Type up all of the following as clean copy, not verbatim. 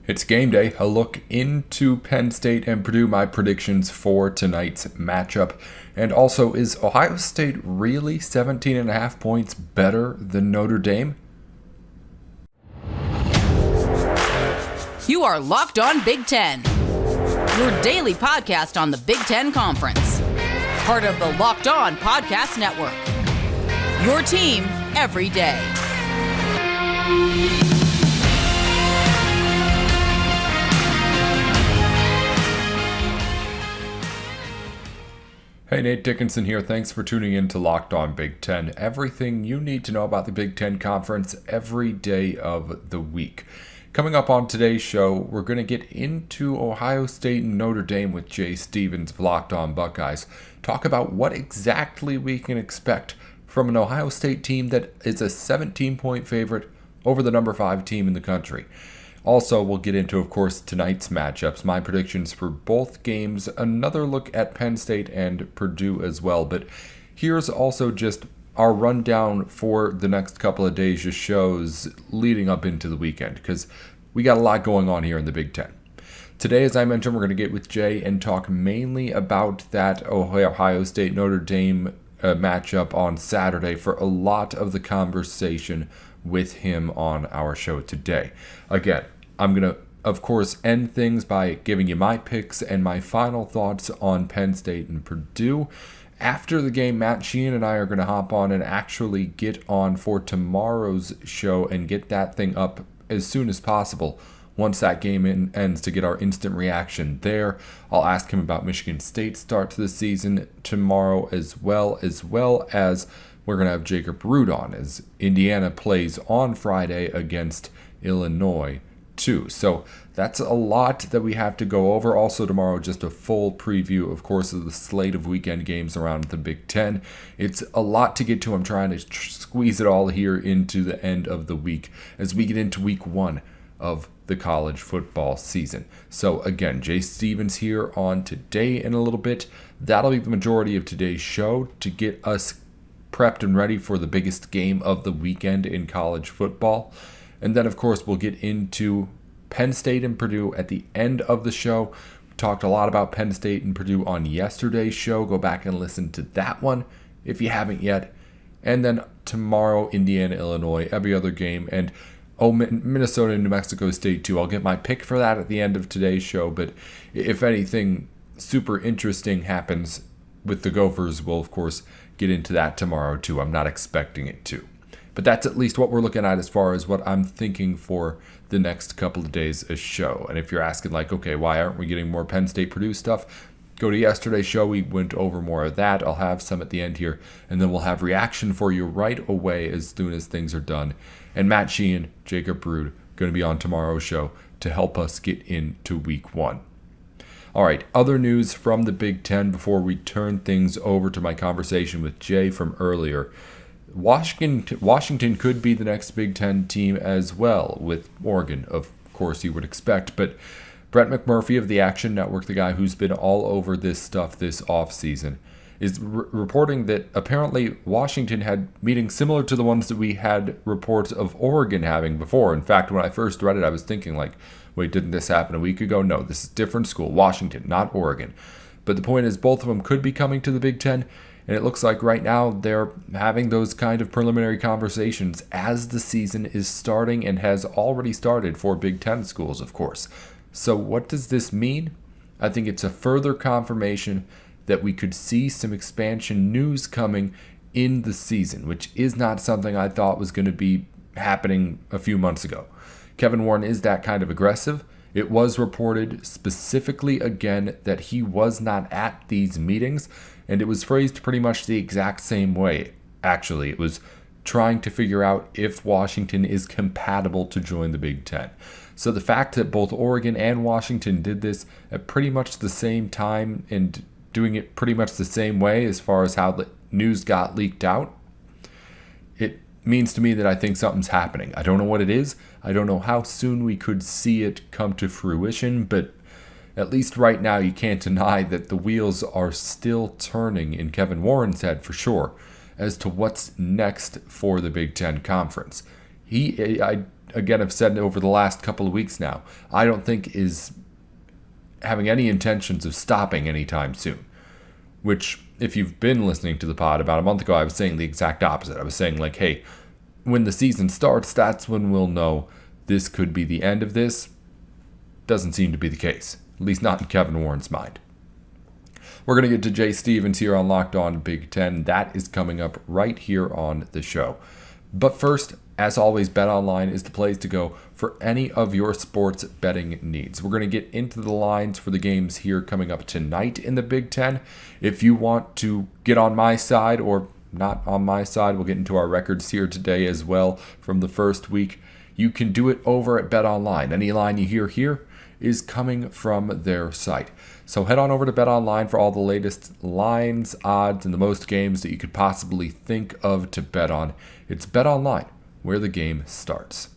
It's game day, a look into Penn State and Purdue, my predictions for tonight's matchup. And also, is Ohio State really 17.5 points better than Notre Dame? You are Locked On Big Ten, your daily podcast on the Big Ten Conference. Part of the Locked On Podcast Network, your team every day. Hey, Nate Dickinson here. Thanks for tuning in to Locked On Big Ten. Everything you need to know about the Big Ten Conference every day of the week. Coming up on today's show, we're going to get into Ohio State and Notre Dame with Jay Stevens of Locked On Buckeyes. Talk about what exactly we can expect from an Ohio State team that is a 17-point favorite over the number 5 team in the country. Also, we'll get into, of course, tonight's matchups, my predictions for both games, another look at Penn State and Purdue as well. But here's also just our rundown for the next couple of days of shows leading up into the weekend, because we got a lot going on here in the Big Ten. Today, as I mentioned, we're going to get with Jay and talk mainly about that Ohio State-Notre Dame matchup on Saturday for a lot of the conversation with him on our show today. Again, I'm going to, of course, end things by giving you my picks and my final thoughts on Penn State and Purdue. After the game, Matt Sheehan and I are going to hop on and actually get on for tomorrow's show and get that thing up as soon as possible. Once that game ends, to get our instant reaction there. I'll ask him about Michigan State's start to the season tomorrow, as well as we're going to have Jacob Root on as Indiana plays on Friday against Illinois too. So that's a lot that we have to go over. Also tomorrow, just a full preview, of course, of the slate of weekend games around the Big Ten. It's a lot to get to. I'm trying to squeeze it all here into the end of the week as we get into week 1 of the college football season. So again, Jay Stevens here on Today in a little bit. That'll be the majority of today's show to get us prepped and ready for the biggest game of the weekend in college football. And then, of course, we'll get into Penn State and Purdue at the end of the show. We talked a lot about Penn State and Purdue on yesterday's show. Go back and listen to that one if you haven't yet. And then tomorrow, Indiana, Illinois, every other game. And Minnesota and New Mexico State too. I'll get my pick for that at the end of today's show. But if anything super interesting happens with the Gophers, we'll, of course, get into that tomorrow too. I'm not expecting it to. But that's at least what we're looking at as far as what I'm thinking for the next couple of days of show. And if you're asking, like, okay, why aren't we getting more Penn State Purdue stuff? Go to yesterday's show. We went over more of that. I'll have some at the end here. And then we'll have reaction for you right away as soon as things are done. And Matt Sheehan, Jacob Root, going to be on tomorrow's show to help us get into week 1. All right, other news from the Big Ten before we turn things over to my conversation with Jay from earlier. Washington could be the next Big Ten team as well, with Oregon, of course, you would expect. But Brett McMurphy of the Action Network, the guy who's been all over this stuff this offseason, is reporting that apparently Washington had meetings similar to the ones that we had reports of Oregon having before. In fact, when I first read it, I was thinking, like, wait, didn't this happen a week ago? No, this is a different school, Washington, not Oregon. But the point is, both of them could be coming to the Big Ten. And it looks like right now they're having those kind of preliminary conversations as the season is starting and has already started for Big Ten schools, of course. So what does this mean? I think it's a further confirmation that we could see some expansion news coming in the season, which is not something I thought was going to be happening a few months ago. Kevin Warren is that kind of aggressive. It was reported specifically again that he was not at these meetings. And it was phrased pretty much the exact same way, actually. It was trying to figure out if Washington is compatible to join the Big Ten. So the fact that both Oregon and Washington did this at pretty much the same time and doing it pretty much the same way as far as how the news got leaked out, it means to me that I think something's happening. I don't know what it is. I don't know how soon we could see it come to fruition, but at least right now, you can't deny that the wheels are still turning in Kevin Warren's head for sure as to what's next for the Big Ten Conference. I again, I've said over the last couple of weeks now, I don't think is having any intentions of stopping anytime soon. Which, if you've been listening to the pod about a month ago, I was saying the exact opposite. I was saying, like, hey, when the season starts, that's when we'll know this could be the end of this. Doesn't seem to be the case, at least not in Kevin Warren's mind. We're going to get to Jay Stevens here on Locked On Big Ten. That is coming up right here on the show. But first, as always, BetOnline is the place to go for any of your sports betting needs. We're going to get into the lines for the games here coming up tonight in the Big Ten. If you want to get on my side or not on my side, we'll get into our records here today as well from the first week. You can do it over at BetOnline. Any line you hear here is coming from their site. So head on over to BetOnline for all the latest lines, odds, and the most games that you could possibly think of to bet on. It's BetOnline, where the game starts.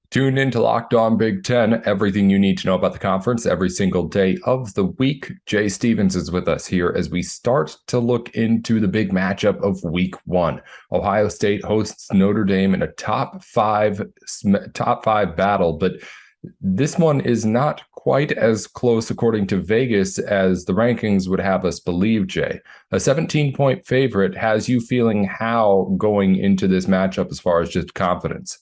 Tune in to Locked On Big Ten, everything you need to know about the conference every single day of the week. Jay Stevens is with us here as we start to look into the big matchup of Week 1. Ohio State hosts Notre Dame in a top five battle, but this one is not quite as close, according to Vegas, as the rankings would have us believe, Jay. A 17-point favorite has you feeling how going into this matchup as far as just confidence?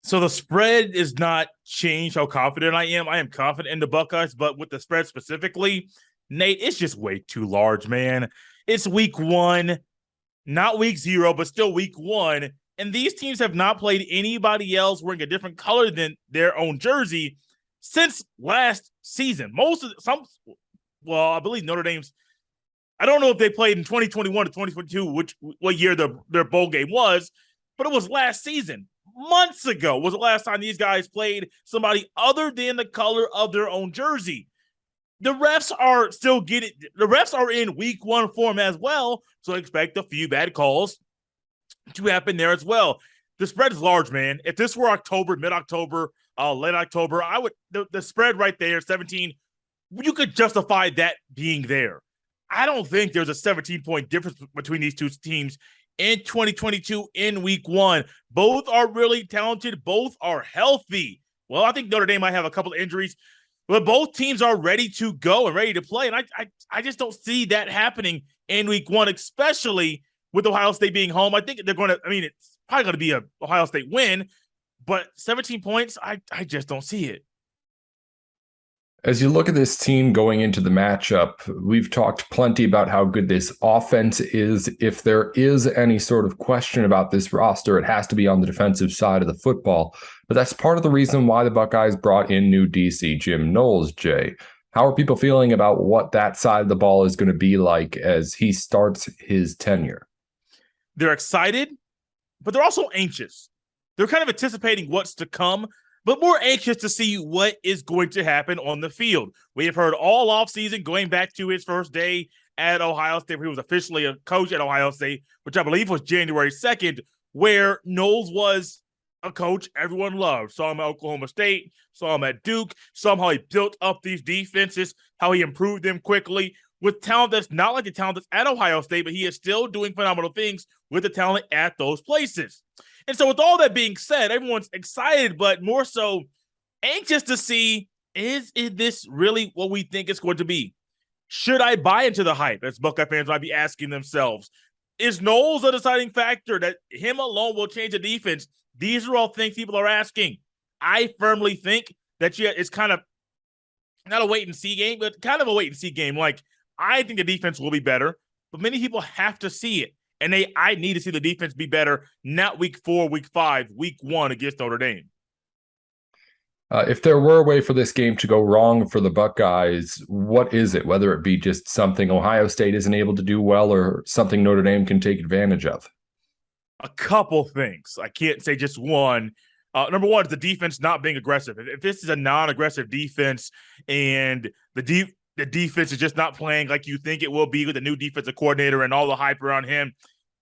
So the spread is not changed how confident I am. I am confident in the Buckeyes, but with the spread specifically, Nate, it's just way too large, man. It's Week 1, not Week 0, but still Week 1. And these teams have not played anybody else wearing a different color than their own jersey since last season. I believe Notre Dame's, I don't know if they played in 2021 to 2022, what year their bowl game was, but it was last season. Months ago was the last time these guys played somebody other than the color of their own jersey. The refs are in Week 1 form as well, so expect a few bad calls to happen there as well. The spread is large, man. If this were October, mid-October, late October, the spread right there, 17, you could justify that being there. I don't think there's a 17-point difference between these two teams in 2022 in Week 1. Both are really talented. Both are healthy. Well, I think Notre Dame might have a couple of injuries, but both teams are ready to go and ready to play. And I just don't see that happening in Week 1, especially with Ohio State being home. I think it's probably going to be a Ohio State win, but 17 points, I just don't see it. As you look at this team going into the matchup, we've talked plenty about how good this offense is. If there is any sort of question about this roster, it has to be on the defensive side of the football. But that's part of the reason why the Buckeyes brought in new DC Jim Knowles, Jay. How are people feeling about what that side of the ball is going to be like as he starts his tenure? They're excited, but they're also anxious. They're kind of anticipating what's to come, but more anxious to see what is going to happen on the field. We have heard all offseason, going back to his first day at Ohio State, where he was officially a coach at Ohio State, which I believe was January 2nd, where Knowles was a coach everyone loved. Saw him at Oklahoma State, saw him at Duke, saw him how he built up these defenses, how he improved them quickly with talent that's not like the talent that's at Ohio State, but he is still doing phenomenal things with the talent at those places. And so with all that being said, everyone's excited, but more so anxious to see, is this really what we think it's going to be? Should I buy into the hype, as Buckeye fans might be asking themselves? Is Knowles a deciding factor that him alone will change the defense? These are all things people are asking. I firmly think that it's kind of not a wait-and-see game, but kind of a wait-and-see game. Like, I think the defense will be better, but many people have to see it. And I need to see the defense be better, not Week 4, Week 5, Week 1 against Notre Dame. If there were a way for this game to go wrong for the Buckeyes, what is it? Whether it be just something Ohio State isn't able to do well or something Notre Dame can take advantage of? A couple things. I can't say just one. Number one is the defense not being aggressive. If this is a non-aggressive defense and the defense is just not playing like you think it will be with the new defensive coordinator and all the hype around him,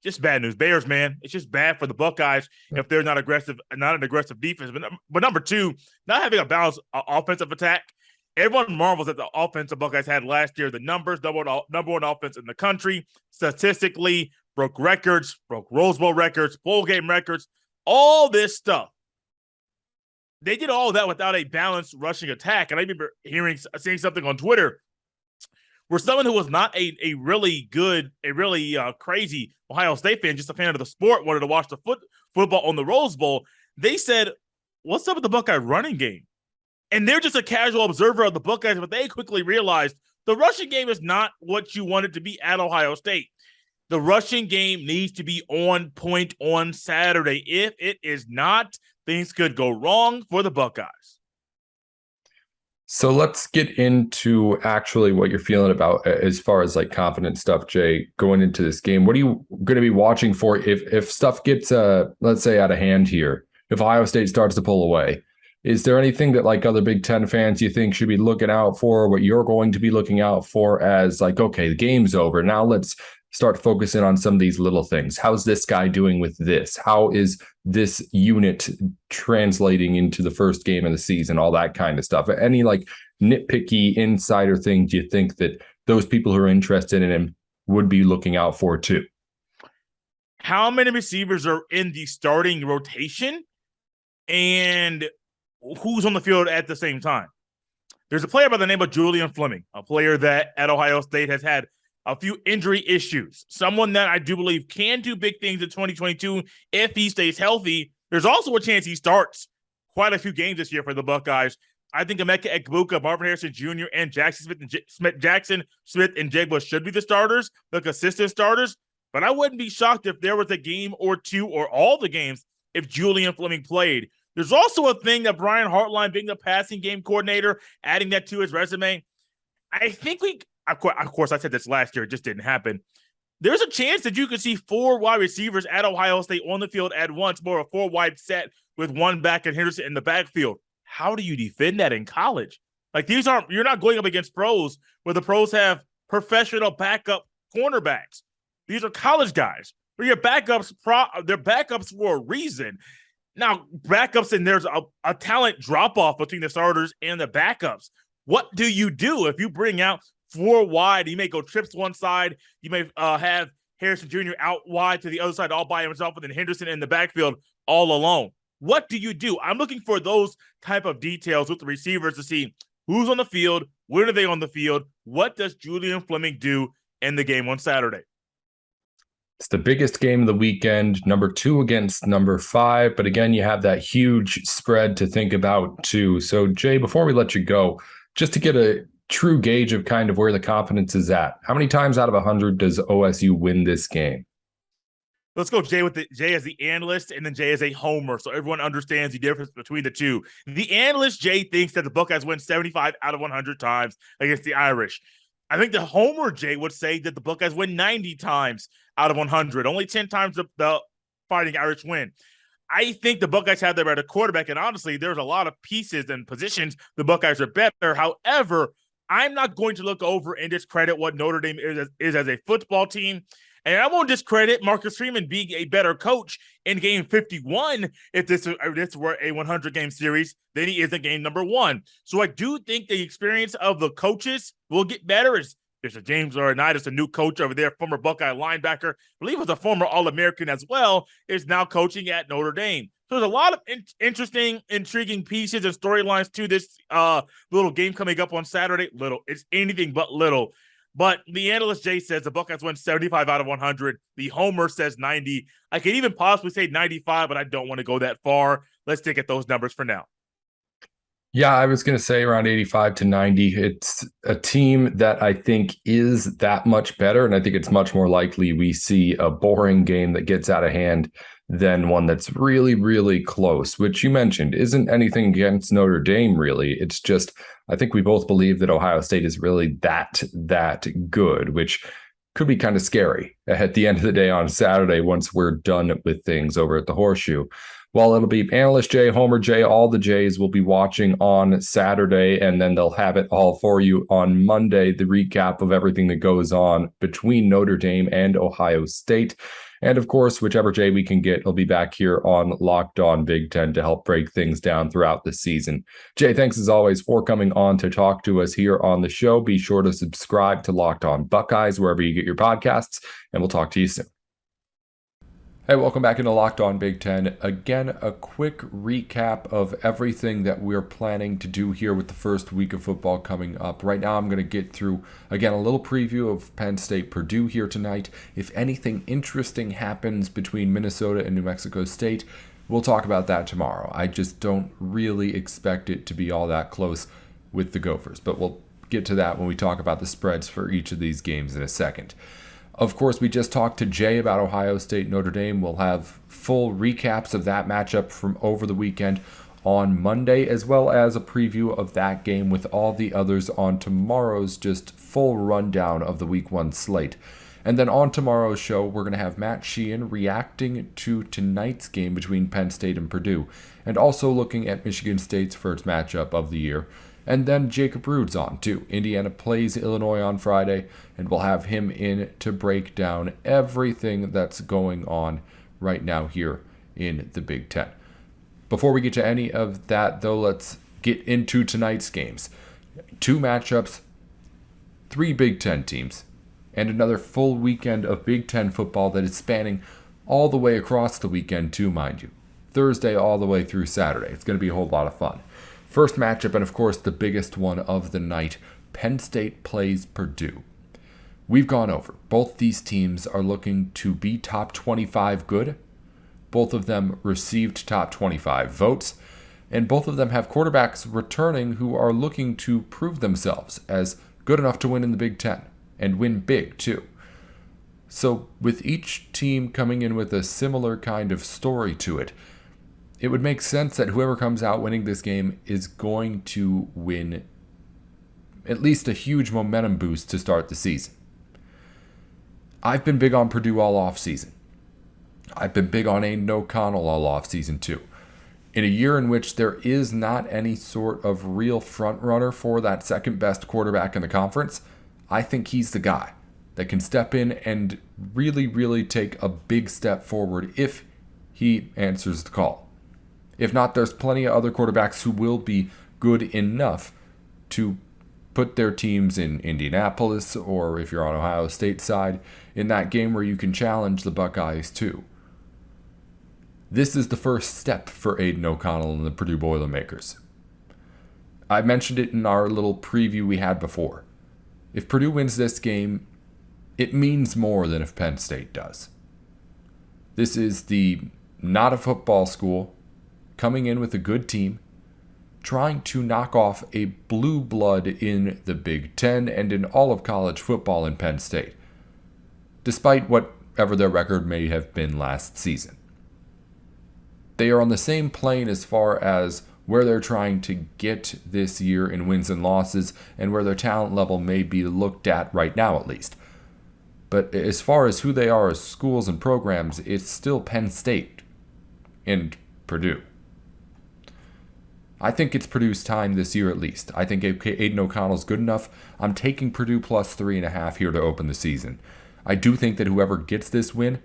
just bad news. Bears, man, it's just bad for the Buckeyes if they're not an aggressive defense. But number two, not having a balanced offensive attack. Everyone marvels at the offense the Buckeyes had last year. The numbers, number one offense in the country, statistically, broke records, broke Rose Bowl records, bowl game records. all this stuff. They did all that without a balanced rushing attack. And I remember seeing something on Twitter where someone who was not a really crazy Ohio State fan, just a fan of the sport, wanted to watch the football on the Rose Bowl. They said, what's up with the Buckeye running game? And they're just a casual observer of the Buckeyes, but they quickly realized the rushing game is not what you want it to be at Ohio State. The rushing game needs to be on point on Saturday. If it is not, things could go wrong for the Buckeyes. So let's get into actually what you're feeling about as far as like confident stuff, Jay, going into this game. What are you going to be watching for if stuff gets, let's say, out of hand here? If Ohio State starts to pull away, is there anything that like other Big Ten fans you think should be looking out for, what you're going to be looking out for as like, okay, the game's over. Now let's start focusing on some of these little things. How's this guy doing with this? How is this unit translating into the first game of the season? All that kind of stuff. Any like nitpicky insider things do you think that those people who are interested in him would be looking out for too? How many receivers are in the starting rotation and who's on the field at the same time? There's a player by the name of Julian Fleming, a player that at Ohio State has had a few injury issues. Someone that I do believe can do big things in 2022 if he stays healthy. There's also a chance he starts quite a few games this year for the Buckeyes. I think Emeka Egbuka, Marvin Harrison Jr., and Jackson Smith and Jigba should be the starters, the consistent starters. But I wouldn't be shocked if there was a game or two or all the games if Julian Fleming played. There's also a thing that Brian Hartline, being the passing game coordinator, adding that to his resume. I think of course, I said this last year. It just didn't happen. There's a chance that you could see 4 wide receivers at Ohio State on the field at once, more of a 4-wide set with one back and Henderson in the backfield. How do you defend that in college? Like you're not going up against pros where the pros have professional backup cornerbacks. These are college guys. They're your backups. They're backups for a reason. Now, backups, and there's a talent drop-off between the starters and the backups. What do you do if you bring out 4 wide? You may go trips one side. You may have Harrison Jr. out wide to the other side all by himself, and then Henderson in the backfield all alone. What do you do? I'm looking for those type of details with the receivers to see who's on the field, when are they on the field, what does Julian Fleming do in the game on Saturday? It's the biggest game of the weekend, number 2 against number 5. But again, you have that huge spread to think about too. So Jay, before we let you go, just to get a true gauge of kind of where the confidence is at, how many times out of 100 does OSU win this game? Let's go Jay Jay as the analyst and then Jay as a homer, so everyone understands the difference between the two. The analyst, Jay, thinks that the Buckeyes win 75 out of 100 times against the Irish. I think the homer, Jay, would say that the Buckeyes win 90 times out of 100. Only 10 times the Fighting Irish win. I think the Buckeyes have their better quarterback, and honestly, there's a lot of pieces and positions the Buckeyes are better. However, I'm not going to look over and discredit what Notre Dame is as a football team. And I won't discredit Marcus Freeman being a better coach in game 51 if this were a 100-game series than he is in game number 1. So I do think the experience of the coaches will get better. There's a James Laurinaitis, a new coach over there, former Buckeye linebacker, I believe was a former All-American as well, is now coaching at Notre Dame. So there's a lot of interesting, intriguing pieces and storylines to this little game coming up on Saturday. It's anything but little. But the analyst, Jay, says the Buckeyes win 75 out of 100. The homer says 90. I could even possibly say 95, but I don't want to go that far. Let's stick at those numbers for now. Yeah, I was going to say around 85 to 90. It's a team that I think is that much better, and I think it's much more likely we see a boring game that gets out of hand than one that's really, really close, which you mentioned isn't anything against Notre Dame, really. It's just, I think we both believe that Ohio State is really that good, which could be kind of scary at the end of the day on Saturday once we're done with things over at the Horseshoe. Well, it'll be Analyst Jay, Homer Jay, all the Jays will be watching on Saturday, and then they'll have it all for you on Monday, the recap of everything that goes on between Notre Dame and Ohio State. And of course, whichever Jay we can get, he'll be back here on Locked On Big Ten to help break things down throughout the season. Jay, thanks as always for coming on to talk to us here on the show. Be sure to subscribe to Locked On Buckeyes wherever you get your podcasts, and we'll talk to you soon. Hey, welcome back into Locked On Big Ten. Again, a quick recap of everything that we're planning to do here with the first week of football coming up. Right now, I'm going to get through, again, a little preview of Penn State Purdue here tonight. If anything interesting happens between Minnesota and New Mexico State, we'll talk about that tomorrow. I just don't really expect it to be all that close with the Gophers, but we'll get to that when we talk about the spreads for each of these games in a second. Of course, we just talked to Jay about Ohio State Notre Dame. We'll have full recaps of that matchup from over the weekend on Monday, as well as a preview of that game with all the others on tomorrow's just full rundown of the Week 1 slate. And then on tomorrow's show, we're going to have Matt Sheehan reacting to tonight's game between Penn State and Purdue, and also looking at Michigan State's first matchup of the year. And then Jacob Rude's on too. Indiana plays Illinois on Friday, and we'll have him in to break down everything that's going on right now here in the Big Ten. Before we get to any of that, though, let's get into tonight's games. 2 matchups, 3 Big Ten teams, and another full weekend of Big Ten football that is spanning all the way across the weekend too, mind you. Thursday all the way through Saturday. It's going to be a whole lot of fun. First matchup, and of course the biggest one of the night, Penn State plays Purdue. We've gone over. Both these teams are looking to be top 25 good. Both of them received top 25 votes. And both of them have quarterbacks returning who are looking to prove themselves as good enough to win in the Big Ten, and win big too. So with each team coming in with a similar kind of story to it, it would make sense that whoever comes out winning this game is going to win at least a huge momentum boost to start the season. I've been big on Purdue all offseason. I've been big on Aiden O'Connell all offseason too. In a year in which there is not any sort of real front runner for that second best quarterback in the conference, I think he's the guy that can step in and really, really take a big step forward if he answers the call. If not, there's plenty of other quarterbacks who will be good enough to put their teams in Indianapolis, or if you're on Ohio State side, in that game where you can challenge the Buckeyes too. This is the first step for Aiden O'Connell and the Purdue Boilermakers. I mentioned it in our little preview we had before. If Purdue wins this game, it means more than if Penn State does. This is the not a football school coming in with a good team, trying to knock off a blue blood in the Big Ten and in all of college football in Penn State, despite whatever their record may have been last season. They are on the same plane as far as where they're trying to get this year in wins and losses, and where their talent level may be looked at right now at least. But as far as who they are as schools and programs, it's still Penn State and Purdue. I think it's Purdue's time this year at least. I think Aiden O'Connell's good enough. I'm taking Purdue plus 3.5 here to open the season. I do think that whoever gets this win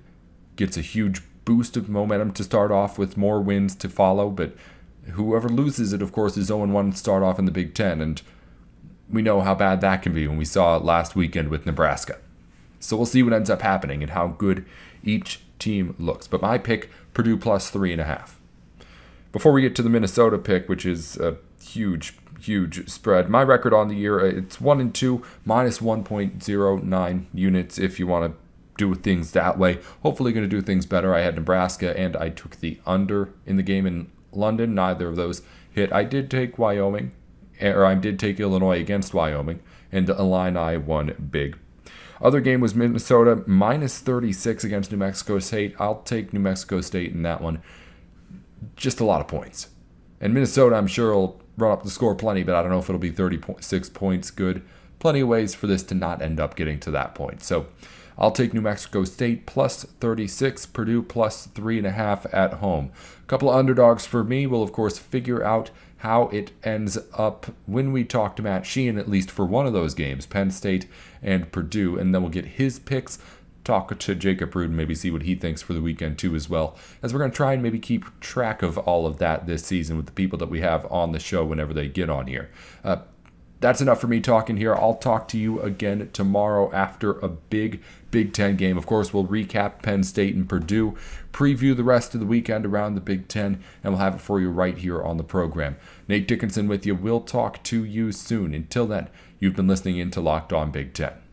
gets a huge boost of momentum to start off with more wins to follow, but whoever loses it, of course, is 0-1 to start off in the Big Ten, and we know how bad that can be when we saw it last weekend with Nebraska. So we'll see what ends up happening and how good each team looks. But my pick, Purdue plus 3.5. Before we get to the Minnesota pick, which is a huge spread, my record on the year, it's 1-2, minus 1.09 units if you want to do things that way. Hopefully going to do things better. I had Nebraska and I took the under in the game in London. Neither of those hit. I did take Wyoming, or I did take Illinois against Wyoming, and the Illini won big. Other game was Minnesota, minus 36 against New Mexico State. I'll take New Mexico State in that one. Just a lot of points. And Minnesota, I'm sure, will run up the score plenty, but I don't know if it'll be 36 points good. Plenty of ways for this to not end up getting to that point. So I'll take New Mexico State plus 36, Purdue plus 3.5 at home. A couple of underdogs for me. We'll, of course, figure out how it ends up when we talk to Matt Sheehan, at least for one of those games, Penn State and Purdue, and then we'll get his picks, talk to Jacob Rude, and maybe see what he thinks for the weekend too as well, as we're going to try and maybe keep track of all of that this season with the people that we have on the show whenever they get on here. That's enough for me talking here. I'll talk to you again tomorrow after a big Big Ten game. Of course, we'll recap Penn State and Purdue, preview the rest of the weekend around the Big Ten, and we'll have it for you right here on the program. Nate Dickinson with you. We'll talk to you soon. Until then, you've been listening in to Locked On Big Ten.